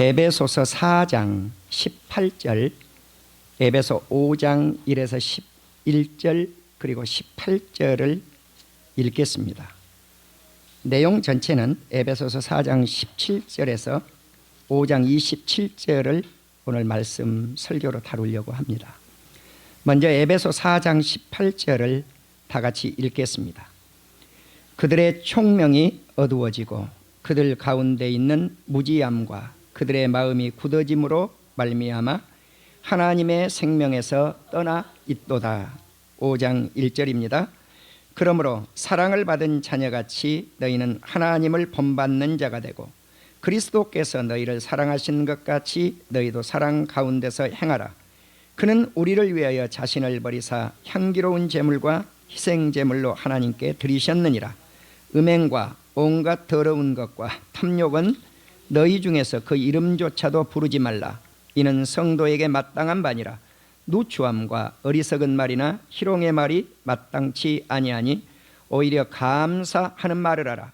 에베소서 4장 18절, 에베소 5장 1에서 11절 그리고 18절을 읽겠습니다. 내용 전체는 에베소서 4장 17절에서 5장 27절을 오늘 말씀 설교로 다루려고 합니다. 먼저 에베소 4장 18절을 다 같이 읽겠습니다. 그들의 총명이 어두워지고 그들 가운데 있는 무지함과 그들의 마음이 굳어짐으로 말미암아 하나님의 생명에서 떠나 있도다. 5장 1절입니다. 그러므로 사랑을 받은 자녀같이 너희는 하나님을 본받는 자가 되고 그리스도께서 너희를 사랑하신 것 같이 너희도 사랑 가운데서 행하라. 그는 우리를 위하여 자신을 버리사 향기로운 제물과 희생 제물로 하나님께 드리셨느니라. 음행과 온갖 더러운 것과 탐욕은 너희 중에서 그 이름조차도 부르지 말라. 이는 성도에게 마땅한 바니라. 누추함과 어리석은 말이나 희롱의 말이 마땅치 아니하니 오히려 감사하는 말을 하라.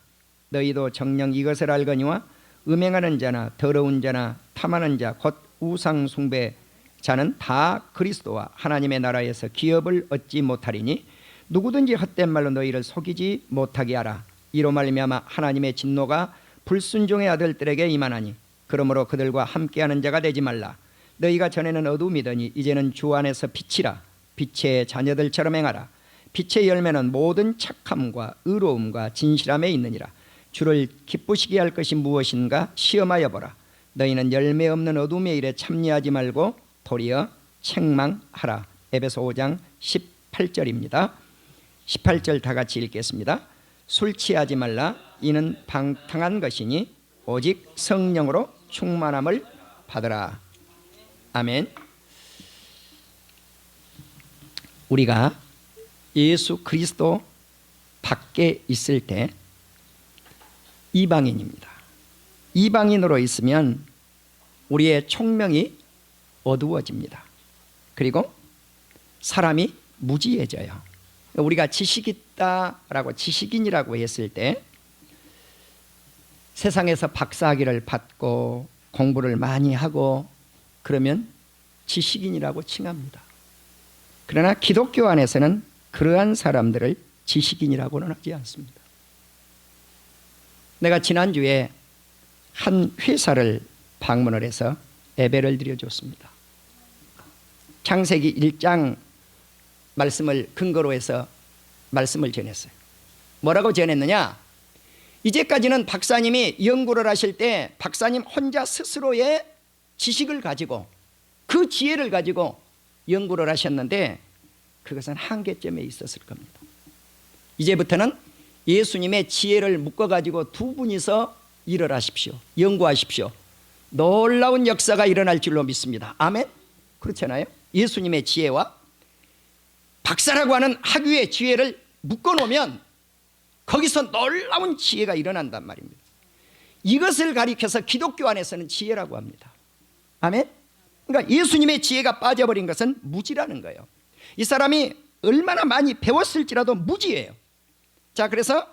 너희도 정녕 이것을 알거니와 음행하는 자나 더러운 자나 탐하는 자 곧 우상 숭배 자는 다 그리스도와 하나님의 나라에서 기업을 얻지 못하리니 누구든지 헛된 말로 너희를 속이지 못하게 하라. 이로 말미암아 하나님의 진노가 불순종의 아들들에게 임하나니 그러므로 그들과 함께하는 자가 되지 말라. 너희가 전에는 어둠이더니 이제는 주 안에서 빛이라. 빛의 자녀들처럼 행하라. 빛의 열매는 모든 착함과 의로움과 진실함에 있느니라. 주를 기쁘시게 할 것이 무엇인가 시험하여 보라. 너희는 열매 없는 어둠의 일에 참여하지 말고 도리어 책망하라. 에베소 5장 18절입니다. 18절 다 같이 읽겠습니다. 술 취하지 말라. 이는 방탕한 것이니 오직 성령으로 충만함을 받으라. 아멘. 우리가 예수 그리스도 밖에 있을 때 이방인입니다. 이방인으로 있으면 우리의 총명이 어두워집니다. 그리고 사람이 무지해져요. 우리가 지식 있다라고 지식인이라고 했을 때 세상에서 박사학위를 받고 공부를 많이 하고 그러면 지식인이라고 칭합니다. 그러나 기독교 안에서는 그러한 사람들을 지식인이라고는 하지 않습니다. 내가 지난주에 한 회사를 방문을 해서 예배를 드려줬습니다. 창세기 1장 말씀을 근거로 해서 말씀을 전했어요. 뭐라고 전했느냐? 이제까지는 박사님이 연구를 하실 때 박사님 혼자 스스로의 지식을 가지고 그 지혜를 가지고 연구를 하셨는데 그것은 한계점에 있었을 겁니다. 이제부터는 예수님의 지혜를 묶어가지고 두 분이서 일을 하십시오. 연구하십시오. 놀라운 역사가 일어날 줄로 믿습니다. 아멘? 그렇잖아요? 예수님의 지혜와 박사라고 하는 학위의 지혜를 묶어놓으면 거기서 놀라운 지혜가 일어난단 말입니다. 이것을 가리켜서 기독교 안에서는 지혜라고 합니다. 아멘? 그러니까 예수님의 지혜가 빠져버린 것은 무지라는 거예요. 이 사람이 얼마나 많이 배웠을지라도 무지예요. 자, 그래서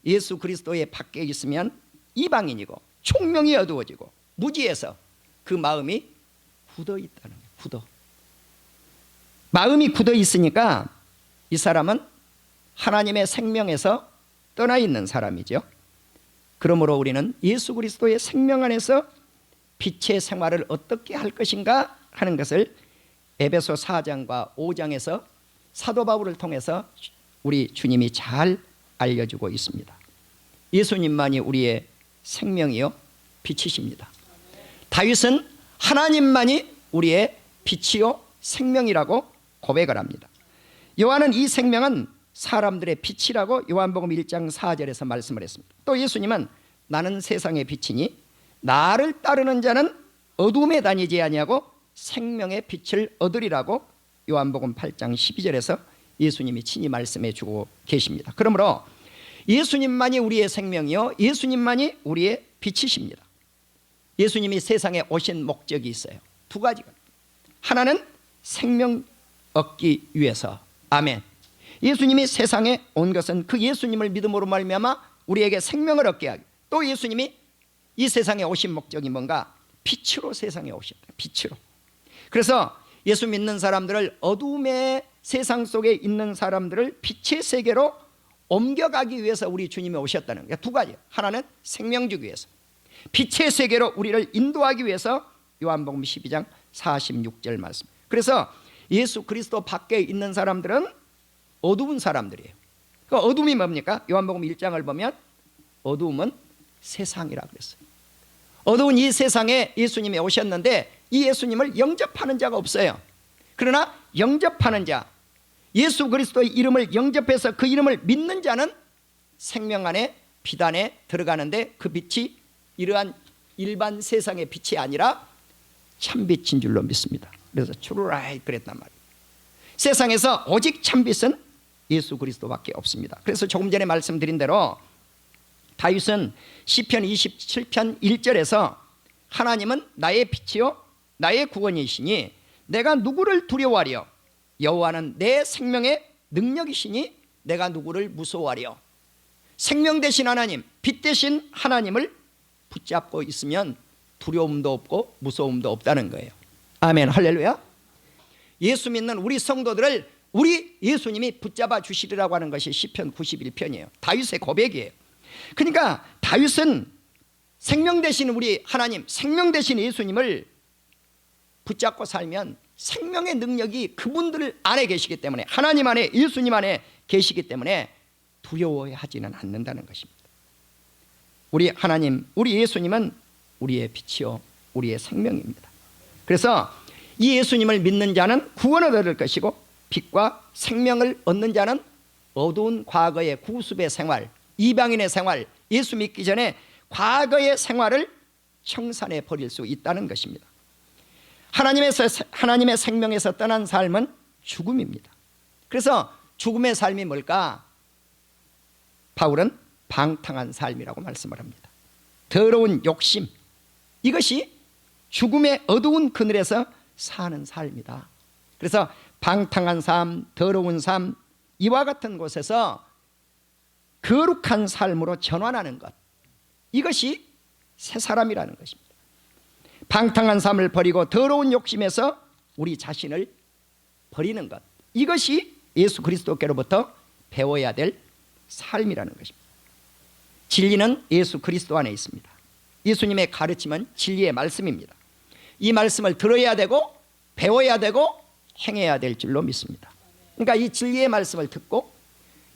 예수 그리스도의 밖에 있으면 이방인이고 총명이 어두워지고 무지해서 그 마음이 굳어 있다는 거예요. 굳어. 마음이 굳어 있으니까 이 사람은 하나님의 생명에서 떠나 있는 사람이죠. 그러므로 우리는 예수 그리스도의 생명 안에서 빛의 생활을 어떻게 할 것인가 하는 것을 에베소 4장과 5장에서 사도 바울을 통해서 우리 주님이 잘 알려주고 있습니다. 예수님만이 우리의 생명이요 빛이십니다. 다윗은 하나님만이 우리의 빛이요 생명이라고 고백을 합니다. 요한은 이 생명은 사람들의 빛이라고 요한복음 1장 4절에서 말씀을 했습니다. 또 예수님은 나는 세상의 빛이니 나를 따르는 자는 어둠에 다니지 아니하고 생명의 빛을 얻으리라고 요한복음 8장 12절에서 예수님이 친히 말씀해 주고 계십니다. 그러므로 예수님만이 우리의 생명이요 예수님만이 우리의 빛이십니다. 예수님이 세상에 오신 목적이 있어요. 두 가지가. 하나는 생명 얻기 위해서. 아멘. 예수님이 세상에 온 것은 그 예수님을 믿음으로 말미암아 우리에게 생명을 얻게 하기. 또 예수님이 이 세상에 오신 목적이 뭔가? 빛으로 세상에 오셨다. 빛으로. 그래서 예수 믿는 사람들을, 어두움의 세상 속에 있는 사람들을 빛의 세계로 옮겨가기 위해서 우리 주님이 오셨다는 거예요. 두 가지. 하나는 생명 주기 위해서, 빛의 세계로 우리를 인도하기 위해서. 요한복음 12장 46절 말씀. 그래서 예수 그리스도 밖에 있는 사람들은 어두운 사람들이에요. 그 어둠이 뭡니까? 요한복음 1장을 보면 어두움은 세상이라 그랬어요. 어두운 이 세상에 예수님이 오셨는데 이 예수님을 영접하는 자가 없어요. 그러나 영접하는 자, 예수 그리스도의 이름을 영접해서 그 이름을 믿는 자는 생명 안에, 빛 안에 들어가는데, 그 빛이 이러한 일반 세상의 빛이 아니라 참빛인 줄로 믿습니다. 그래서 True Light 그랬단 말이에요. 세상에서 오직 참빛은 예수 그리스도밖에 없습니다. 그래서 조금 전에 말씀드린 대로 다윗은 시편 27편 1절에서 하나님은 나의 빛이요 나의 구원이시니 내가 누구를 두려워하려? 여호와는 내 생명의 능력이시니 내가 누구를 무서워하려? 생명 되신 하나님, 빛 되신 하나님을 붙잡고 있으면 두려움도 없고 무서움도 없다는 거예요. 아멘, 할렐루야. 예수 믿는 우리 성도들을 우리 예수님이 붙잡아 주시리라고 하는 것이 시편 91편이에요. 다윗의 고백이에요. 그러니까 다윗은 생명 되신 우리 하나님, 생명 되신 예수님을 붙잡고 살면 생명의 능력이 그분들 안에 계시기 때문에, 하나님 안에, 예수님 안에 계시기 때문에 두려워하지는 않는다는 것입니다. 우리 하나님, 우리 예수님은 우리의 빛이요 우리의 생명입니다. 그래서 이 예수님을 믿는 자는 구원을 얻을 것이고, 빛과 생명을 얻는 자는 어두운 과거의 구습의 생활, 이방인의 생활, 예수 믿기 전에 과거의 생활을 청산해 버릴 수 있다는 것입니다. 하나님의 생명에서 떠난 삶은 죽음입니다. 그래서 죽음의 삶이 뭘까? 바울은 방탕한 삶이라고 말씀을 합니다. 더러운 욕심, 이것이 죽음의 어두운 그늘에서 사는 삶이다. 그래서 방탕한 삶, 더러운 삶, 이와 같은 곳에서 거룩한 삶으로 전환하는 것, 이것이 새 사람이라는 것입니다. 방탕한 삶을 버리고 더러운 욕심에서 우리 자신을 버리는 것, 이것이 예수 그리스도께로부터 배워야 될 삶이라는 것입니다. 진리는 예수 그리스도 안에 있습니다. 예수님의 가르침은 진리의 말씀입니다. 이 말씀을 들어야 되고 배워야 되고 행해야 될 줄로 믿습니다. 그러니까 이 진리의 말씀을 듣고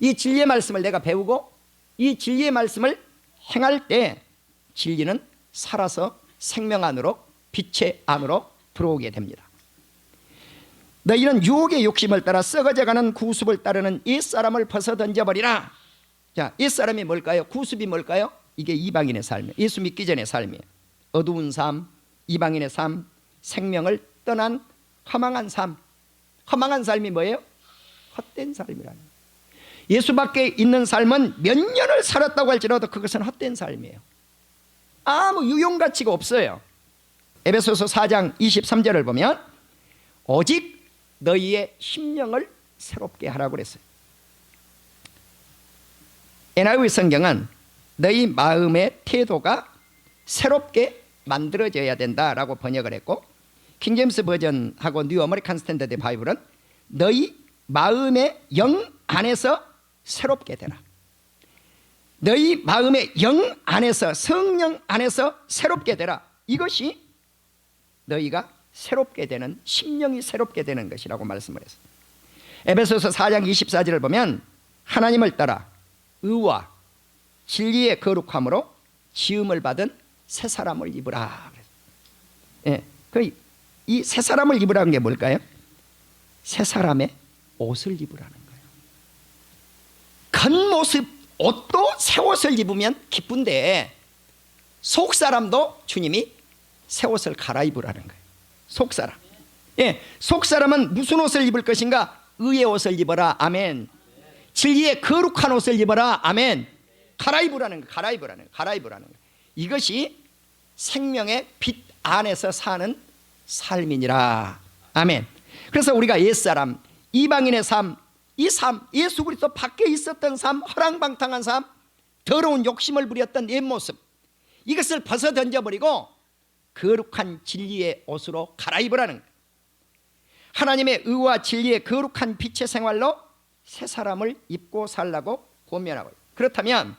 이 진리의 말씀을 내가 배우고 이 진리의 말씀을 행할 때 진리는 살아서 생명 안으로, 빛의 안으로 들어오게 됩니다. 너희는 유혹의 욕심을 따라 썩어져가는 구습을 따르는 옛사람을 벗어 던져버리라. 자, 옛사람이 뭘까요? 구습이 뭘까요? 이게 이방인의 삶이에요. 예수 믿기 전의 삶이에요. 어두운 삶, 이방인의 삶, 생명을 떠난 허망한 삶. 허망한 삶이 뭐예요? 헛된 삶이라는 거예요. 예수 밖에 있는 삶은 몇 년을 살았다고 할지라도 그것은 헛된 삶이에요. 아무 유용가치가 없어요. 에베소서 4장 23절을 보면 오직 너희의 심령을 새롭게 하라고 그랬어요. NIV 성경은 너희 마음의 태도가 새롭게 만들어져야 된다라고 번역을 했고, 킹제임스 버전하고 뉴 아메리칸 스탠더드 바이블은 너희 마음의 영 안에서 새롭게 되라. 너희 마음의 영 안에서, 성령 안에서 새롭게 되라. 이것이 너희가 새롭게 되는, 심령이 새롭게 되는 것이라고 말씀을 했어요. 에베소서 4장 24절을 보면 하나님을 따라 의와 진리의 거룩함으로 지음을 받은 새 사람을 입으라. 예, 이 새 사람을 입으라는 게 뭘까요? 새 사람의 옷을 입으라는 거예요. 겉모습 옷도 새 옷을 입으면 기쁜데 속 사람도 주님이 새 옷을 갈아입으라는 거예요. 속 사람. 예, 속 사람은 무슨 옷을 입을 것인가? 의의 옷을 입어라. 아멘. 진리의 거룩한 옷을 입어라. 아멘. 갈아입으라는 거예요. 갈아입으라는 거예요. 이것이 생명의 빛 안에서 사는 삶이니라. 아멘. 그래서 우리가 옛사람, 이방인의 삶, 이 삶, 예수 그리스도 밖에 있었던 삶, 허랑방탕한 삶, 더러운 욕심을 부렸던 옛모습, 이것을 벗어 던져버리고 거룩한 진리의 옷으로 갈아입으라는 거예요. 하나님의 의와 진리의 거룩한 빛의 생활로 새 사람을 입고 살라고 권면하고, 그렇다면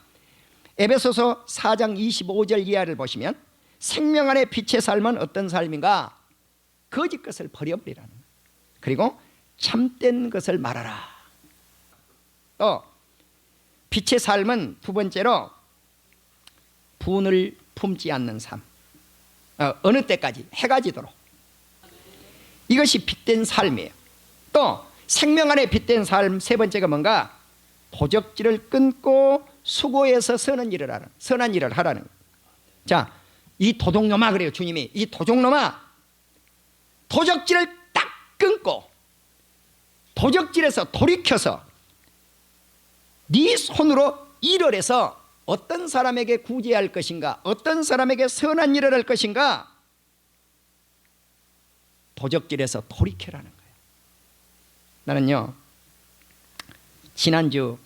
에베소서 4장 25절 이하를 보시면 생명 안에 빛의 삶은 어떤 삶인가? 거짓 것을 버려버리라는 거예요. 그리고 참된 것을 말하라. 또 빛의 삶은 두 번째로 분을 품지 않는 삶. 어느 때까지? 해가 지도록. 이것이 빛된 삶이에요. 또 생명 안에 빛된 삶 세 번째가 뭔가? 도적질을 끊고 수고해서 선한 일을 하라는 거예요. 자, 이 도둑놈아, 그래요 주님이. 이 도둑놈아, 도적질을 딱 끊고 도적질에서 돌이켜서 네 손으로 일을 해서 어떤 사람에게 구제할 것인가, 어떤 사람에게 선한 일을 할 것인가, 도적질에서 돌이켜라는 거예요. 나는요, 지난주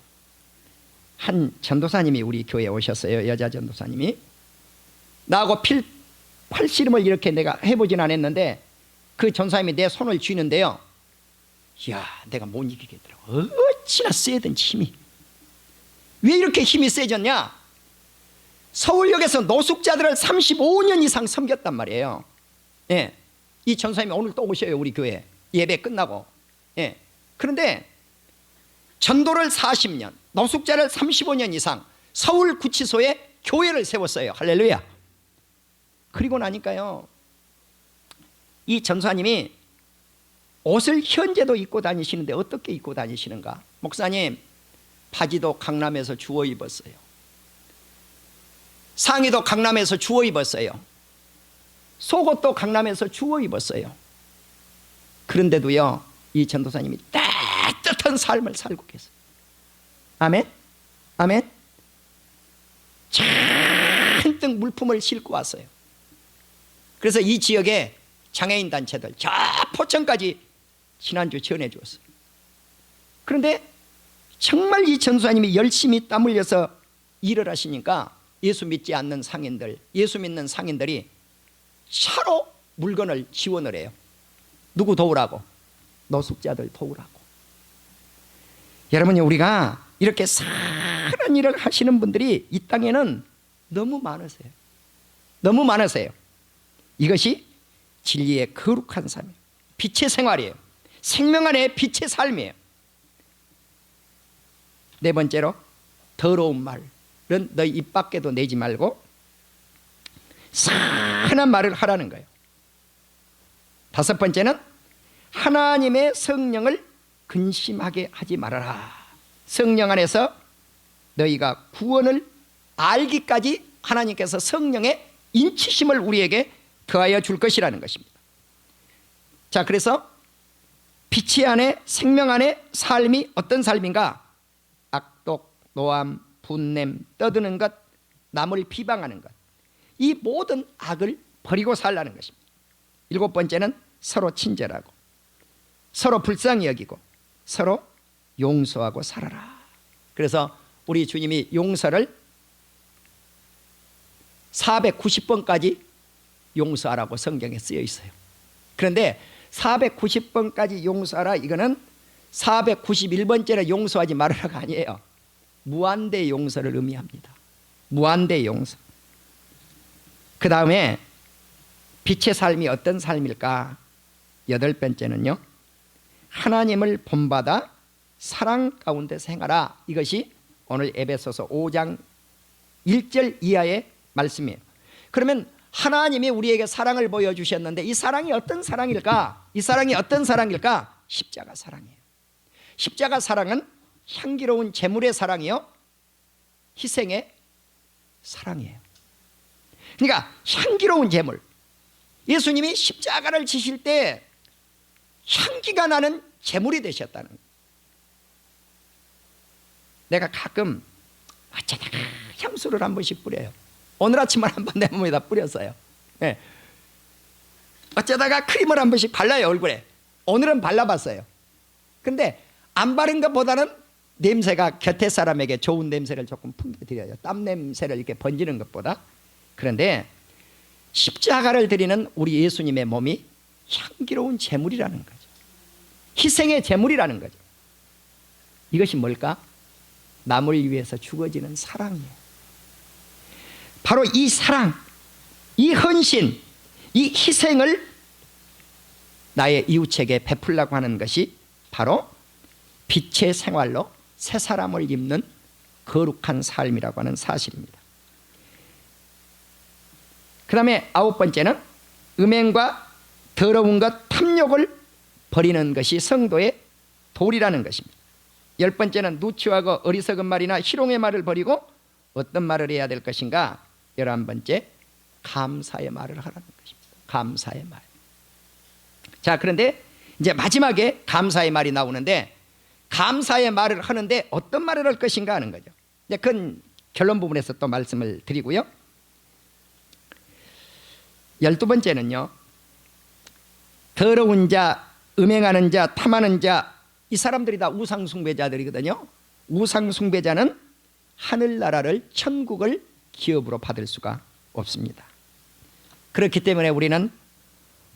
한 전도사님이 우리 교회에 오셨어요. 여자 전도사님이. 나하고 팔씨름을 이렇게 내가 해보진 않았는데 그 전사님이 내 손을 쥐는데요, 이야, 내가 못 이기겠더라고. 어찌나 세든지 힘이. 왜 이렇게 힘이 세졌냐? 서울역에서 노숙자들을 35년 이상 섬겼단 말이에요. 예. 이 전사님이 오늘 또 오셔요, 우리 교회 예배 끝나고. 예. 그런데 전도를 40년, 노숙자를 35년 이상 서울 구치소에 교회를 세웠어요. 할렐루야. 그리고 나니까요, 이 전사님이 옷을 현재도 입고 다니시는데 어떻게 입고 다니시는가? 목사님, 바지도 강남에서 주워 입었어요. 상의도 강남에서 주워 입었어요. 속옷도 강남에서 주워 입었어요. 그런데도요, 이 전도사님이 따뜻한 삶을 살고 계세요. 아멘? 아멘? 잔뜩 물품을 싣고 왔어요. 그래서 이 지역에 장애인 단체들 저 포천까지 지난주 전해 주었어요. 그런데 정말 이 전도사님이 열심히 땀 흘려서 일을 하시니까 예수 믿지 않는 상인들, 예수 믿는 상인들이 차로 물건을 지원을 해요. 누구 도우라고? 노숙자들 도우라고. 여러분이, 우리가 이렇게 사랑하는 일을 하시는 분들이 이 땅에는 너무 많으세요. 너무 많으세요. 이것이 진리의 거룩한 삶이에요. 빛의 생활이에요. 생명 안에 빛의 삶이에요. 네 번째로, 더러운 말은 너희 입 밖에도 내지 말고 선한 말을 하라는 거예요. 다섯 번째는 하나님의 성령을 근심하게 하지 말아라. 성령 안에서 너희가 구원을 알기까지 하나님께서 성령의 인치심을 우리에게 더하여 줄 것이라는 것입니다. 자, 그래서 빛의 안에, 생명 안에 삶이 어떤 삶인가? 악독, 노함, 분냄, 떠드는 것, 남을 비방하는 것, 이 모든 악을 버리고 살라는 것입니다. 일곱 번째는 서로 친절하고 서로 불쌍히 여기고 서로 용서하고 살아라. 그래서 우리 주님이 용서를 490번까지 용서하라고 성경에 쓰여 있어요. 그런데 490번까지 용서하라, 이거는 491번째로 용서하지 말아라가 아니에요. 무한대 용서를 의미합니다. 무한대 용서. 그 다음에 빛의 삶이 어떤 삶일까? 여덟 번째는요, 하나님을 본받아 사랑 가운데 생활하라. 이것이 오늘 에베소서 5장 1절 이하의 말씀이에요. 그러면 하나님이 우리에게 사랑을 보여주셨는데 이 사랑이 어떤 사랑일까? 이 사랑이 어떤 사랑일까? 십자가 사랑이에요. 십자가 사랑은 향기로운 제물의 사랑이요, 희생의 사랑이에요. 그러니까 향기로운 제물, 예수님이 십자가를 지실 때 향기가 나는 제물이 되셨다는 거예요. 내가 가끔 어쩌다가 향수를 한 번씩 뿌려요. 오늘 아침만 한 번 내 몸에다 뿌렸어요. 네. 어쩌다가 크림을 한 번씩 발라요, 얼굴에. 오늘은 발라봤어요. 근데 안 바른 것보다는 냄새가 곁에 사람에게 좋은 냄새를 조금 풍겨드려요. 땀 냄새를 이렇게 번지는 것보다. 그런데 십자가를 드리는 우리 예수님의 몸이 향기로운 제물이라는 거죠. 희생의 제물이라는 거죠. 이것이 뭘까? 남을 위해서 죽어지는 사랑이에요. 바로 이 사랑, 이 헌신, 이 희생을 나의 이웃에게 베풀려고 하는 것이 바로 빛의 생활로 새 사람을 입는 거룩한 삶이라고 하는 사실입니다. 그 다음에 9번째는 음행과 더러운 것, 탐욕을 버리는 것이 성도의 도리라는 것입니다. 10번째는 누추하고 어리석은 말이나 희롱의 말을 버리고 어떤 말을 해야 될 것인가? 11번째, 감사의 말을 하라는 것입니다. 감사의 말. 자, 그런데 이제 마지막에 감사의 말이 나오는데, 감사의 말을 하는데 어떤 말을 할 것인가 하는 거죠. 이제 그건 결론 부분에서 또 말씀을 드리고요. 12번째는요, 더러운 자, 음행하는 자, 탐하는 자, 이 사람들이 다 우상숭배자들이거든요. 우상숭배자는 하늘나라를, 천국을 기업으로 받을 수가 없습니다. 그렇기 때문에 우리는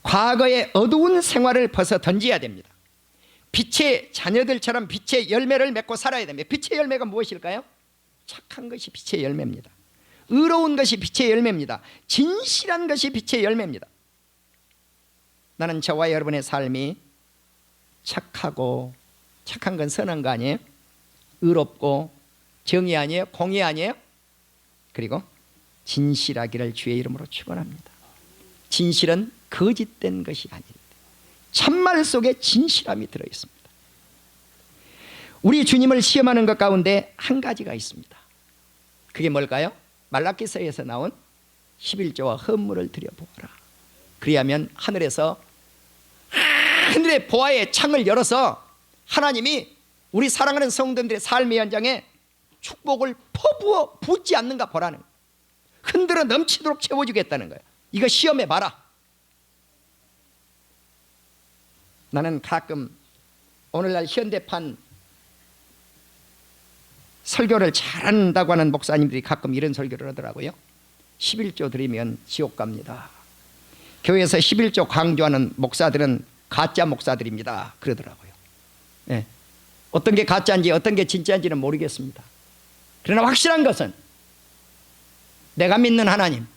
과거의 어두운 생활을 벗어 던져야 됩니다. 빛의 자녀들처럼 빛의 열매를 맺고 살아야 됩니다. 빛의 열매가 무엇일까요? 착한 것이 빛의 열매입니다. 의로운 것이 빛의 열매입니다. 진실한 것이 빛의 열매입니다. 나는 저와 여러분의 삶이 착하고, 착한 건 선한 거 아니에요? 의롭고 정의 아니에요? 공의 아니에요? 그리고 진실하기를 주의 이름으로 축원합니다. 진실은 거짓된 것이 아닙니다. 참말 속에 진실함이 들어있습니다. 우리 주님을 시험하는 것 가운데 한 가지가 있습니다. 그게 뭘까요? 말라기서에서 나온 11조와 헌물을 드려보아라. 그리하면 하늘에서 하늘의 보화의 창을 열어서 하나님이 우리 사랑하는 성도들의 삶의 현장에 축복을 퍼부어 붓지 않는가 보라는 거예요. 흔들어 넘치도록 채워주겠다는 거예요. 이거 시험해봐라. 나는 가끔 오늘날 현대판 설교를 잘한다고 하는 목사님들이 가끔 이런 설교를 하더라고요. 11조 드리면 지옥 갑니다. 교회에서 11조 강조하는 목사들은 가짜 목사들입니다, 그러더라고요. 네. 어떤 게 가짜인지 어떤 게 진짜인지는 모르겠습니다. 그러나 확실한 것은 내가 믿는 하나님은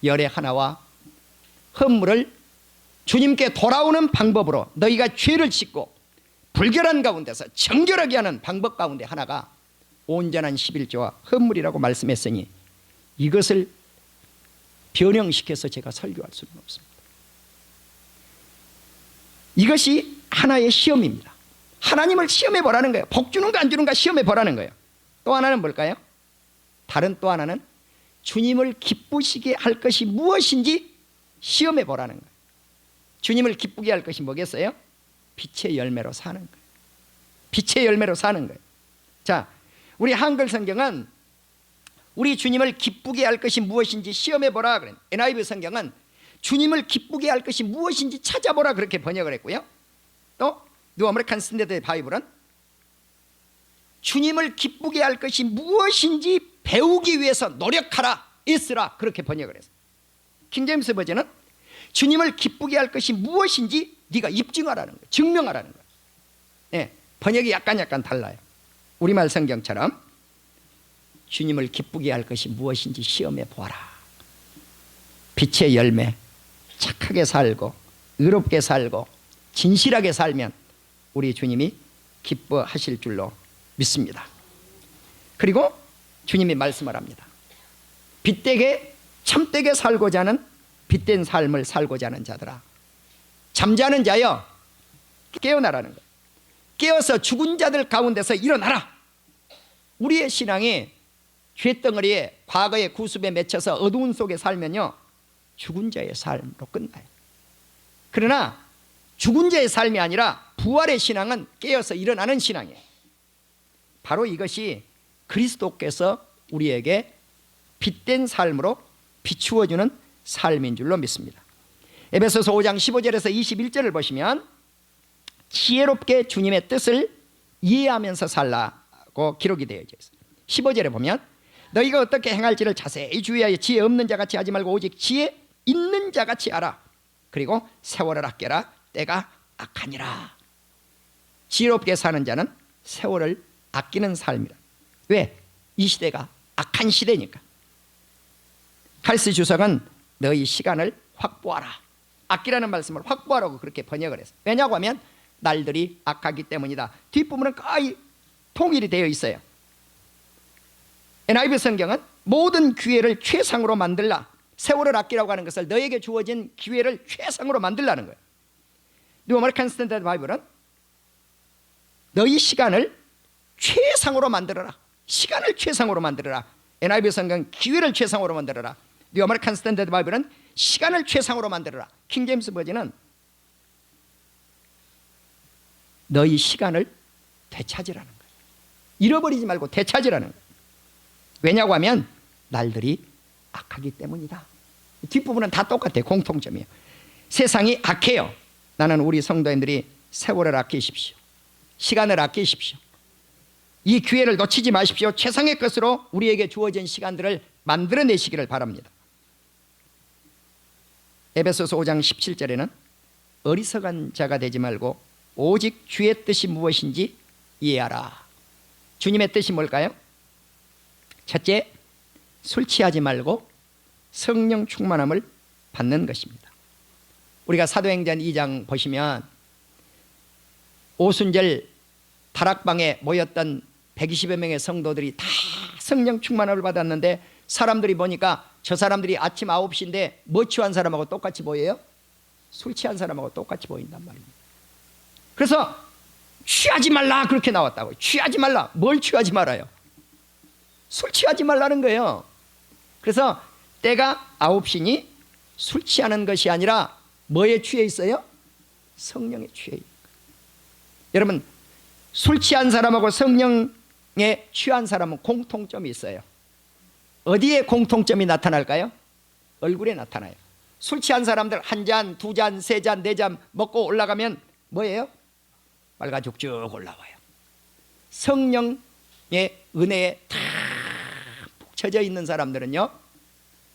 열의 하나와 헌물을 주님께 돌아오는 방법으로 너희가 죄를 짓고 불결한 가운데서 정결하게 하는 방법 가운데 하나가 온전한 11조와 헌물이라고 말씀했으니 이것을 변형시켜서 제가 설교할 수는 없습니다. 이것이 하나의 시험입니다. 하나님을 시험해 보라는 거예요. 복 주는가 안 주는가 시험해 보라는 거예요. 또 하나는 뭘까요? 다른 또 하나는 주님을 기쁘시게 할 것이 무엇인지 시험해 보라는 거예요. 주님을 기쁘게 할 것이 뭐겠어요? 빛의 열매로 사는 거예요. 빛의 열매로 사는 거예요. 자, 우리 한글 성경은 우리 주님을 기쁘게 할 것이 무엇인지 시험해 보라 그래요. NIV 성경은 주님을 기쁘게 할 것이 무엇인지 찾아보라 그렇게 번역을 했고요. 또 뉴 아메리칸 스탠더드 바이블은 주님을 기쁘게 할 것이 무엇인지 배우기 위해서 노력하라, 애쓰라 그렇게 번역을 했어요. 킹제임스 버전은 주님을 기쁘게 할 것이 무엇인지 네가 입증하라는 거예요. 증명하라는 거예요. 네, 번역이 약간 달라요. 우리말 성경처럼 주님을 기쁘게 할 것이 무엇인지 시험해 보아라. 빛의 열매, 착하게 살고 의롭게 살고 진실하게 살면 우리 주님이 기뻐하실 줄로 믿습니다. 그리고 주님이 말씀을 합니다. 빛되게 참되게 살고자 하는 빛된 삶을 살고자 하는 자들아, 잠자는 자여 깨어나라는 거예요. 깨어서 죽은 자들 가운데서 일어나라. 우리의 신앙이 죄덩어리에 과거의 구습에 맺혀서 어두운 속에 살면요 죽은 자의 삶으로 끝나요. 그러나 죽은 자의 삶이 아니라 부활의 신앙은 깨어서 일어나는 신앙이에요. 바로 이것이 그리스도께서 우리에게 빛된 삶으로 비추어주는 삶인 줄로 믿습니다. 에베소서 5장 15절에서 21절을 보시면 지혜롭게 주님의 뜻을 이해하면서 살라고 기록이 되어 있어요. 15절에 보면 너희가 어떻게 행할지를 자세히 주의하여 지혜 없는 자같이 하지 말고 오직 지혜 있는 자같이 하라. 그리고 세월을 아껴라. 때가 악하니라. 지혜롭게 사는 자는 세월을 아끼는 삶이라. 왜? 이 시대가 악한 시대니까. 칼스 주석은 너희 시간을 확보하라. 아끼라는 말씀을 확보하라고 그렇게 번역을 했어요. 왜냐고 하면 날들이 악하기 때문이다. 뒷부분은 거의 통일이 되어 있어요. NIV 성경은 모든 기회를 최상으로 만들라. 세월을 아끼라고 하는 것을 너에게 주어진 기회를 최상으로 만들라는 거예요. 뉴 아메리칸 스탠다드 바이블은 너희 시간을 최상으로 만들어라. 시간을 최상으로 만들어라. NIV 성경 기회를 최상으로 만들어라. 뉴 아메리칸 스탠다드 바이블은 시간을 최상으로 만들어라. 킹 제임스 버전은 너희 시간을 되찾으라는 거예요. 잃어버리지 말고 되찾으라는 거예요. 왜냐고 하면 날들이 악하기 때문이다. 뒷부분은 다 똑같아요. 공통점이에요. 세상이 악해요. 나는 우리 성도님들이 세월을 아끼십시오. 시간을 아끼십시오. 이 기회를 놓치지 마십시오. 최상의 것으로 우리에게 주어진 시간들을 만들어내시기를 바랍니다. 에베소서 5장 17절에는 어리석은 자가 되지 말고 오직 주의 뜻이 무엇인지 이해하라. 주님의 뜻이 뭘까요? 첫째, 술 취하지 말고 성령 충만함을 받는 것입니다. 우리가 사도행전 2장 보시면 오순절 다락방에 모였던 120여 명의 성도들이 다 성령 충만함을 받았는데 사람들이 보니까 저 사람들이 아침 9시인데 뭐 취한 사람하고 똑같이 보여요? 술 취한 사람하고 똑같이 보인단 말입니다. 그래서 취하지 말라 그렇게 나왔다고요. 취하지 말라. 뭘 취하지 말아요? 술 취하지 말라는 거예요. 그래서 때가 9시니 술 취하는 것이 아니라 뭐에 취해 있어요? 성령에 취해 있어요. 여러분, 술 취한 사람하고 성령에 취한 사람은 공통점이 있어요. 어디에 공통점이 나타날까요? 얼굴에 나타나요. 술 취한 사람들 한 잔, 두 잔, 세 잔, 네 잔 먹고 올라가면 뭐예요? 빨가죽죽 올라와요. 성령의 은혜에 다 푹 젖어 있는 사람들은요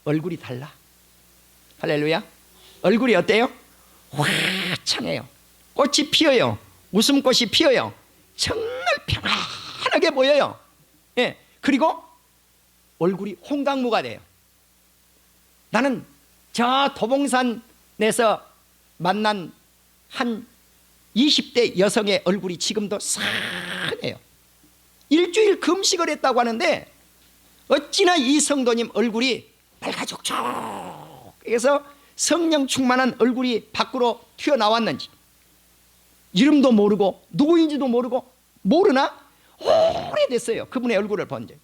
얼굴이 달라. 할렐루야. 얼굴이 어때요? 화창해요. 꽃이 피어요. 웃음꽃이 피어요. 정말 평안하게 보여요. 예. 그리고 얼굴이 홍당무가 돼요. 나는 저 도봉산에서 만난 한 20대 여성의 얼굴이 지금도 선해요. 일주일 금식을 했다고 하는데 어찌나 이 성도님 얼굴이 빨가죽죽 그래서 성령 충만한 얼굴이 밖으로 튀어나왔는지 이름도 모르고 누구인지도 모르고 모르나 오래됐어요. 그분의 얼굴을 본 적.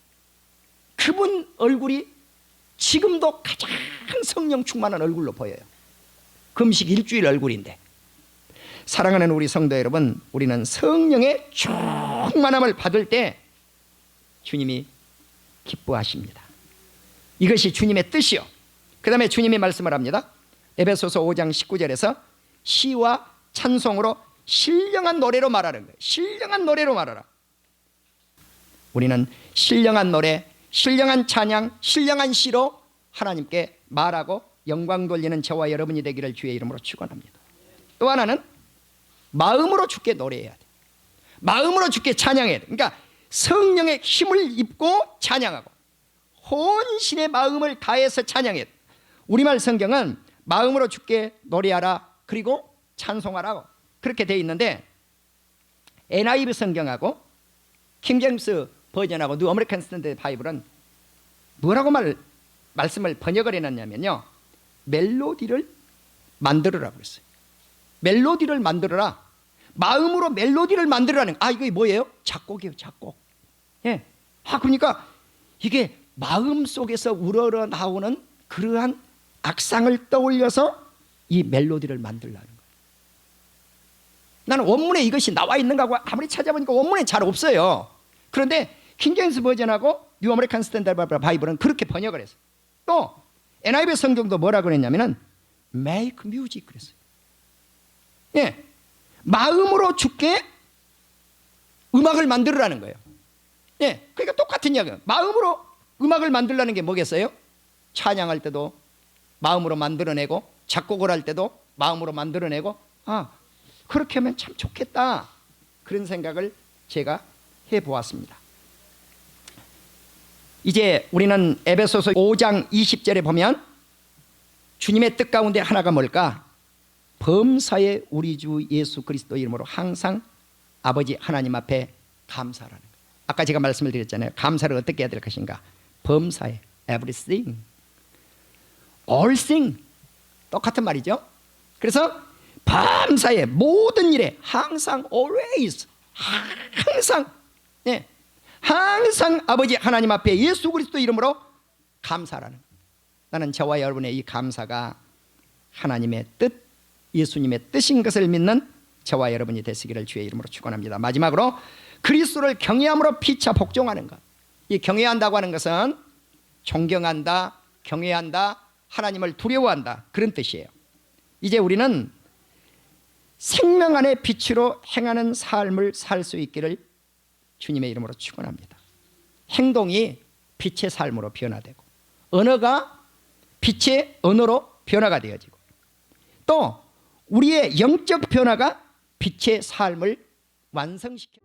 그분 얼굴이 지금도 가장 성령 충만한 얼굴로 보여요. 금식 일주일 얼굴인데. 사랑하는 우리 성도 여러분, 우리는 성령의 충만함을 받을 때 주님이 기뻐하십니다. 이것이 주님의 뜻이요. 그 다음에 주님이 말씀을 합니다. 에베소서 5장 19절에서 시와 찬송으로 신령한 노래로 말하는 거예요. 신령한 노래로 말하라. 우리는 신령한 노래, 신령한 찬양, 신령한 시로 하나님께 말하고 영광 돌리는 저와 여러분이 되기를 주의 이름으로 축원합니다. 또 하나는 마음으로 주께 노래해야 돼. 마음으로 주께 찬양해야 돼. 그러니까 성령의 힘을 입고 찬양하고 혼신의 마음을 다해서 찬양해야 돼. 우리말 성경은 마음으로 주께 노래하라 그리고 찬송하라고 그렇게 되어 있는데 NIV 성경하고 킹제임스 버전하고 뉴 아메리칸 스탠다드 바이블은 뭐라고 말씀을 번역을 해놨냐면요, 멜로디를 만들어라 그랬어요. 멜로디를 만들어라. 마음으로 멜로디를 만들어라는. 이거 뭐예요? 작곡이에요. 작곡. 예. 그러니까 이게 마음 속에서 우러러 나오는 그러한 악상을 떠올려서 이 멜로디를 만들라는 거예요. 나는 원문에 이것이 나와 있는가 하고 아무리 찾아보니까 원문에 잘 없어요. 그런데 킹제임스 버전하고 뉴 아메리칸 스탠다드 바이블은 그렇게 번역을 했어요. 또 NIV 성경도 뭐라고 그랬냐면은 make music 그랬어요. 예, 마음으로 주께 음악을 만들으라는 거예요. 예, 그러니까 똑같은 이야기예요. 마음으로 음악을 만들라는 게 뭐겠어요? 찬양할 때도 마음으로 만들어내고, 작곡을 할 때도 마음으로 만들어내고, 그렇게 하면 참 좋겠다, 그런 생각을 제가 해보았습니다. 이제 우리는 에베소서 5장 20절에 보면 주님의 뜻 가운데 하나가 뭘까? 범사에 우리 주 예수 그리스도 이름으로 항상 아버지 하나님 앞에 감사라는 거예요. 아까 제가 말씀을 드렸잖아요. 감사를 어떻게 해야 될 것인가? 범사에 everything, all thing, 똑같은 말이죠. 그래서 범사에 모든 일에 항상 always, 항상, 네, 항상 아버지 하나님 앞에 예수 그리스도 이름으로 감사라는 거예요. 나는 저와 여러분의 이 감사가 하나님의 뜻, 예수님의 뜻인 것을 믿는 저와 여러분이 되시기를 주의 이름으로 축원합니다. 마지막으로 그리스도를 경외함으로 피차 복종하는 것. 이 경외한다고 하는 것은 존경한다, 경외한다, 하나님을 두려워한다, 그런 뜻이에요. 이제 우리는 생명 안의 빛으로 행하는 삶을 살 수 있기를 주님의 이름으로 축원합니다. 행동이 빛의 삶으로 변화되고, 언어가 빛의 언어로 변화가 되어지고, 또 우리의 영적 변화가 빛의 삶을 완성시켜